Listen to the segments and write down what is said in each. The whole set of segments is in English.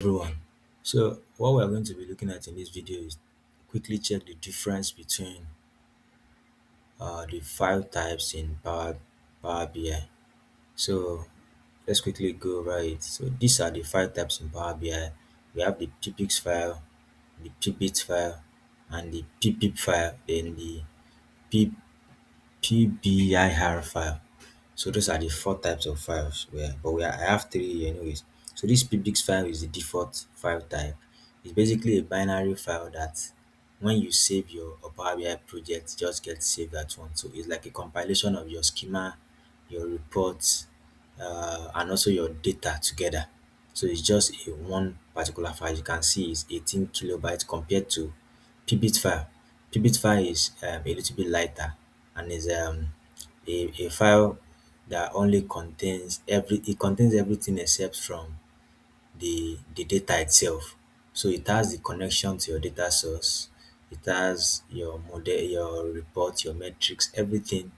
everyone. So what we're going to be looking at in this video is quickly check the difference between the file types in Power BI. So let's quickly go over it. So these are the file types in Power BI. We have the PBIX file, the PBIT file, and the PBIP file, then the P, PBIR file. So those are the four types of files I have three here anyways. So this PBIX file is the default file type. It's basically a binary file that when you save your Power BI project, it just gets saved at once. So it's like a compilation of your schema, your reports, and also your data together. So it's just a one particular file. You can see it's 18 kilobytes compared to PBIT file. PBIT file is a little bit lighter and is a file that only contains everything except from the data itself. So it has the connection to your data source, it has your model, your report, your metrics, everything,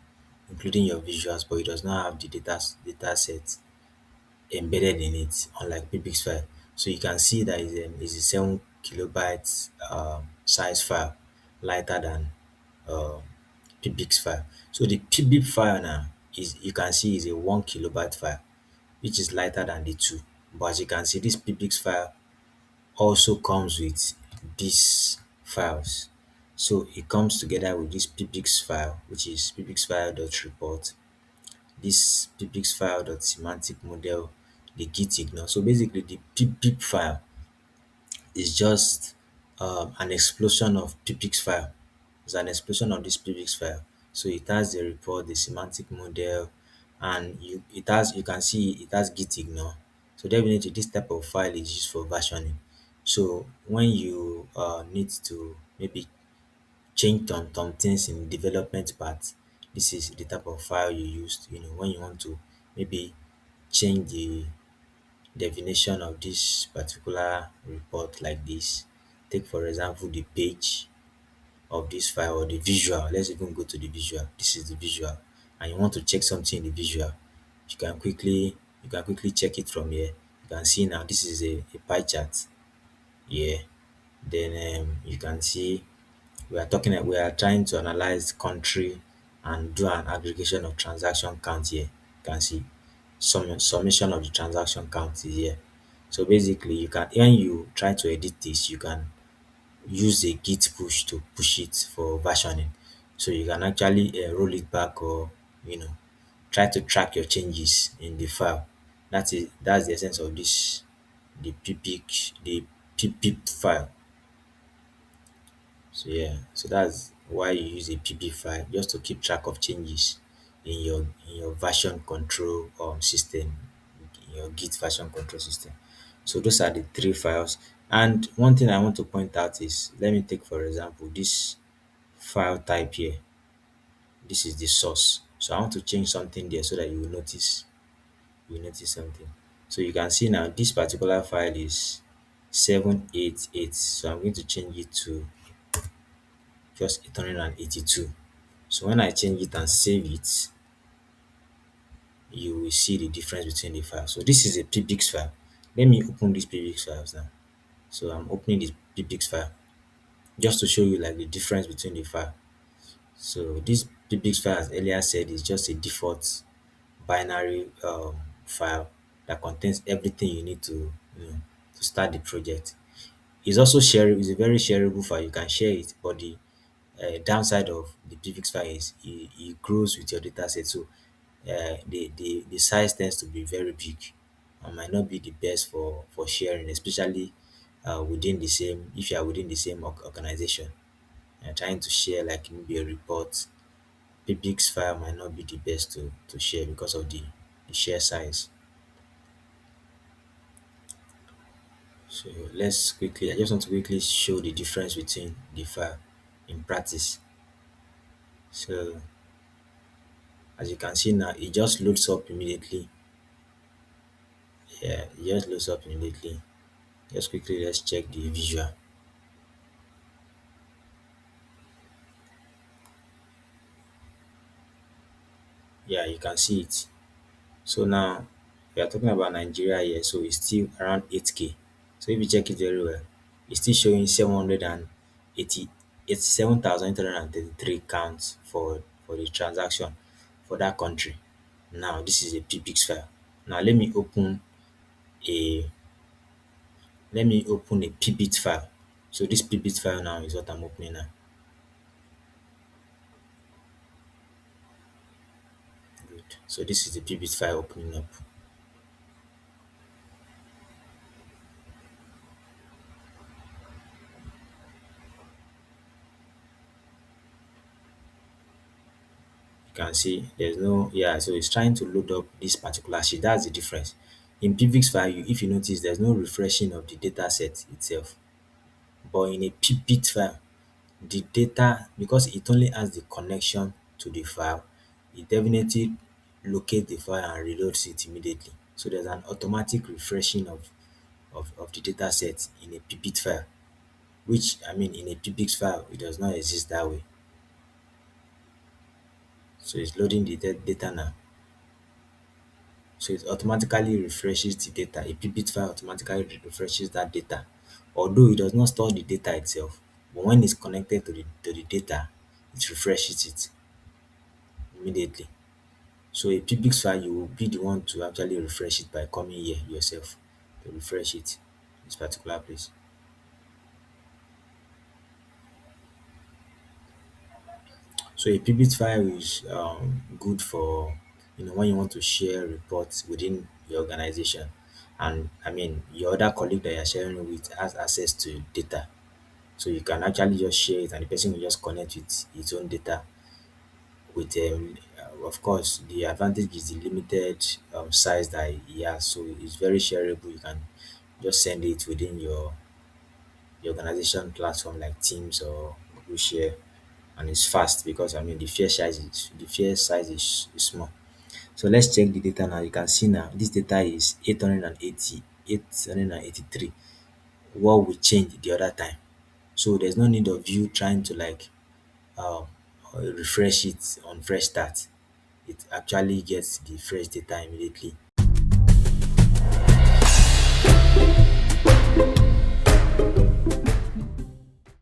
including your visuals, but it does not have the data set embedded in it, unlike PBIX file. So you can see that is a 7 kilobytes size file, lighter than um PBIX file. So the PBIP file now is, you can see, is a 1 kilobyte file, which is lighter than the two. But as you can see, this PBIX file also comes with these files. So it comes together with this PBIX file, which is PBIX file.report, this PBIX file.semantic model, the git ignore. So basically the PBIP file is just an explosion of PBIX file. It's an explosion of this PBIX file. So it has the report, the semantic model, and you can see it has git ignore. So definitely this type of file is used for versioning. So when you need to maybe change some things in development part, this is the type of file you use. When you want to maybe change the definition of this particular report like this. Take for example the page of this file or the visual. Let's even go to the visual. This is the visual, and you want to check something in the visual. You can quickly check it from here. You can see now this is a pie chart here. Then you can see we are trying to analyze country and do an aggregation of transaction count here. You can see summation of the transaction count is here. So basically you can, when you try to edit this, you can use a git push to push it for versioning. So you can actually roll it back, or try to track your changes in the file. That's the essence of this, the ppip file. So yeah, so that's why you use a PB file, just to keep track of changes in your version control system, in your Git version control system. So those are the three files. And one thing I want to point out is, let me take for example this file type here. This is the source. So I want to change something there so that you notice something. So you can see now this particular file is 788. So I'm going to change it to just 882. So when I change it and save it, you will see the difference between the files. So this is a PBIX file. Let me open these PBIX files now. So I'm opening this PBIX file just to show you like the difference between the file. So this PBIX file, as earlier said, is just a default binary file that contains everything you need to start the project. It's also shareable. It's a very shareable file. You can share it, but the downside of the PBIX file is it grows with your data set. So the size tends to be very big and might not be the best for sharing, especially within the same if you are within the same organization and trying to share like maybe a report. PBIX file might not be the best to share because of the share size. So I just want to quickly show the difference between the file in practice. So as you can see now, it just loads up immediately. Yeah, it just loads up immediately. Just quickly let's check the visual. Yeah, you can see it. So now we are talking about Nigeria here, so it's still around 8K. So if you check it very well, it's still showing 787,833 counts for the transaction for that country. Now this is a PBIX file. Now a let me open a PBIT file. So this PBIT file now is what I'm opening now. Good. So this is the PBIT file opening up. You can see there's no, yeah, so it's trying to load up this particular sheet. That's the difference. In PBIX file, if you notice, there's no refreshing of the data set itself. But in a PBIT file, the data, because it only has the connection to the file, it definitely locates the file and reloads it immediately. So there's an automatic refreshing of the data set in a PBIT file, which I mean in a PBIX file, it does not exist that way. So it's loading the data now. So it automatically refreshes the data. A PBIT file automatically refreshes that data. Although it does not store the data itself, but when it's connected to the data, it refreshes it immediately. So a PBIX file, you will be the one to actually refresh it by coming here yourself to refresh it, this particular place. So a PBIX file is good for when you want to share reports within your organization, and I mean your other colleague that you're sharing with has access to data, so you can actually just share it, and the person will just connect with its own data. With of course, the advantage is the limited size that he has, so it's very shareable. You can just send it within your organization platform like Teams or Google Share, and it's fast because I mean the fare size is small. So let's check the data now. You can see now this data is 883. What we changed the other time. So there's no need of you trying to like um refresh it on fresh start. It actually gets the fresh data immediately